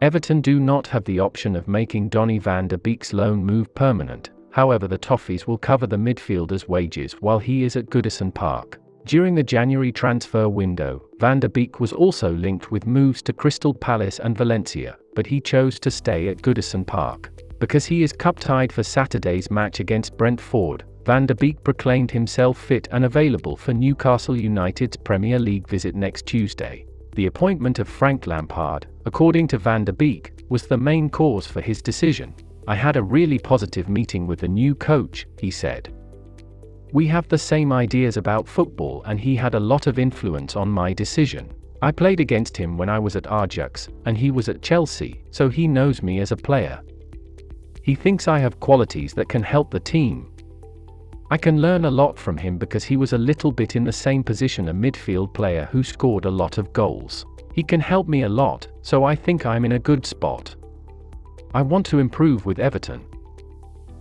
Everton do not have the option of making Donny van de Beek's loan move permanent. However, the Toffees will cover the midfielder's wages while he is at Goodison Park. During the January transfer window, Van de Beek was also linked with moves to Crystal Palace and Valencia, but he chose to stay at Goodison Park. Because he is cup-tied for Saturday's match against Brentford, Van de Beek proclaimed himself fit and available for Newcastle United's Premier League visit next Tuesday. The appointment of Frank Lampard, according to Van de Beek, was the main cause for his decision. "I had a really positive meeting with the new coach," he said. "We have the same ideas about football and he had a lot of influence on my decision. I played against him when I was at Ajax, and he was at Chelsea, so he knows me as a player. He thinks I have qualities that can help the team. I can learn a lot from him because he was a little bit in the same position, a midfield player who scored a lot of goals. He can help me a lot, so I think I'm in a good spot. I want to improve with Everton.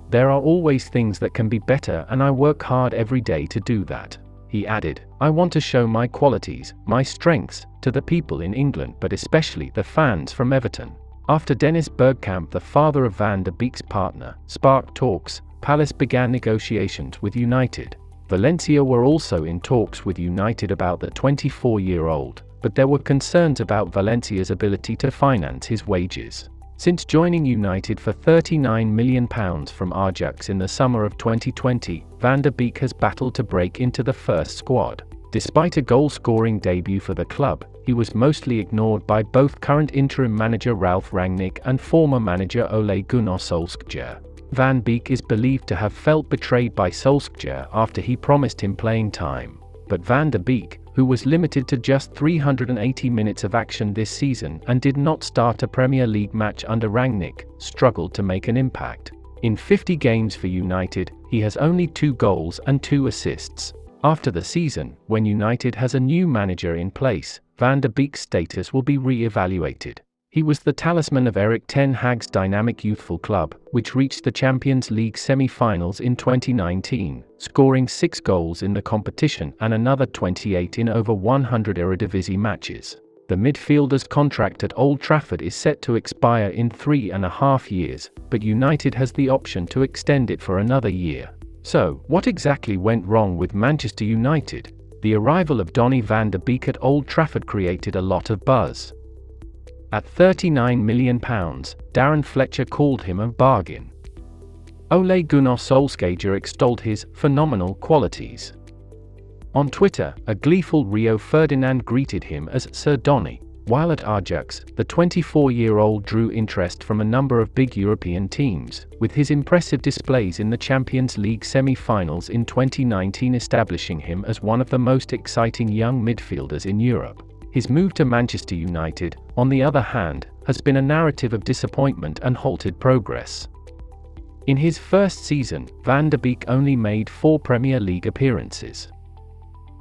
There are always things that can be better and I work hard every day to do that." He added, "I want to show my qualities, my strengths, to the people in England but especially the fans from Everton." After Dennis Bergkamp, the father of Van de Beek's partner, sparked talks, Palace began negotiations with United. Valencia were also in talks with United about the 24-year-old, but there were concerns about Valencia's ability to finance his wages. Since joining United for £39 million from Ajax in the summer of 2020, Van de Beek has battled to break into the first squad. Despite a goal-scoring debut for the club, he was mostly ignored by both current interim manager Ralf Rangnick and former manager Ole Gunnar Solskjaer. Van Beek is believed to have felt betrayed by Solskjaer after he promised him playing time. But Van de Beek, who was limited to just 380 minutes of action this season and did not start a Premier League match under Rangnick, struggled to make an impact. In 50 games for United, he has only 2 goals and 2 assists. After the season, when United has a new manager in place, Van de Beek's status will be re-evaluated. He was the talisman of Erik ten Hag's dynamic youthful club, which reached the Champions League semi-finals in 2019, scoring 6 goals in the competition and another 28 in over 100 Eredivisie matches. The midfielder's contract at Old Trafford is set to expire in 3.5 years, but United has the option to extend it for another year. So, what exactly went wrong with Manchester United? The arrival of Donny van de Beek at Old Trafford created a lot of buzz. At £39 million, Darren Fletcher called him a bargain. Ole Gunnar Solskjaer extolled his phenomenal qualities. On Twitter, a gleeful Rio Ferdinand greeted him as Sir Donny. While at Ajax, the 24-year-old drew interest from a number of big European teams, with his impressive displays in the Champions League semi-finals in 2019 establishing him as one of the most exciting young midfielders in Europe. His move to Manchester United, on the other hand, has been a narrative of disappointment and halted progress. In his first season, Van de Beek only made 4 Premier League appearances.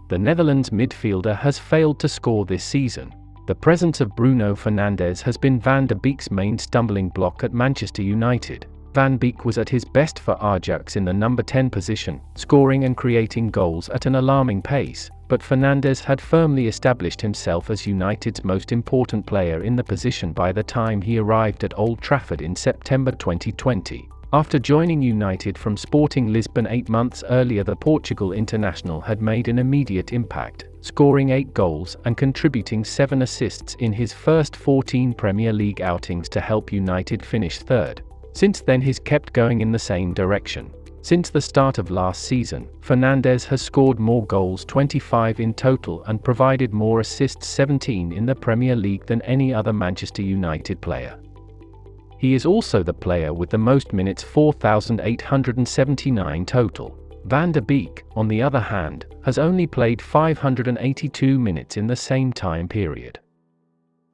The Netherlands midfielder has failed to score this season. The presence of Bruno Fernandes has been Van de Beek's main stumbling block at Manchester United. Van Beek was at his best for Ajax in the number 10 position, scoring and creating goals at an alarming pace, but Fernandes had firmly established himself as United's most important player in the position by the time he arrived at Old Trafford in September 2020. After joining United from Sporting Lisbon 8 months earlier, the Portugal international had made an immediate impact, scoring 8 goals and contributing 7 assists in his first 14 Premier League outings to help United finish third. Since then he's kept going in the same direction. Since the start of last season, Fernandes has scored more goals, 25 in total, and provided more assists, 17 in the Premier League, than any other Manchester United player. He is also the player with the most minutes, 4,879 total. Van de Beek, on the other hand, has only played 582 minutes in the same time period.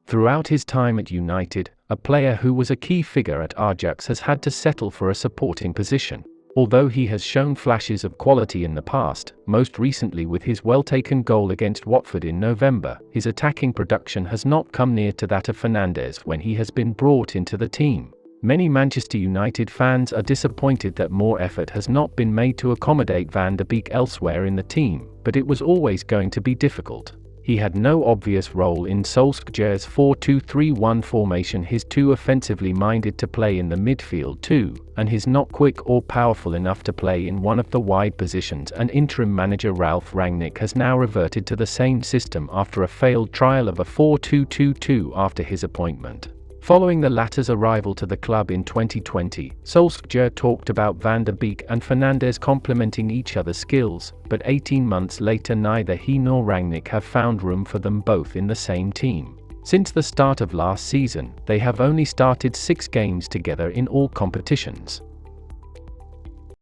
Throughout his time at United, a player who was a key figure at Ajax has had to settle for a supporting position. Although he has shown flashes of quality in the past, most recently with his well-taken goal against Watford in November, his attacking production has not come near to that of Fernandes when he has been brought into the team. Many Manchester United fans are disappointed that more effort has not been made to accommodate Van de Beek elsewhere in the team, but it was always going to be difficult. He had no obvious role in Solskjaer's 4-2-3-1 formation. He's too offensively minded to play in the midfield too, and he's not quick or powerful enough to play in one of the wide positions. And interim manager Ralf Rangnick has now reverted to the same system after a failed trial of a 4-2-2-2 after his appointment. Following the latter's arrival to the club in 2020, Solskjaer talked about Van der Beek and Fernandes complementing each other's skills, but 18 months later neither he nor Rangnick have found room for them both in the same team. Since the start of last season, they have only started 6 games together in all competitions.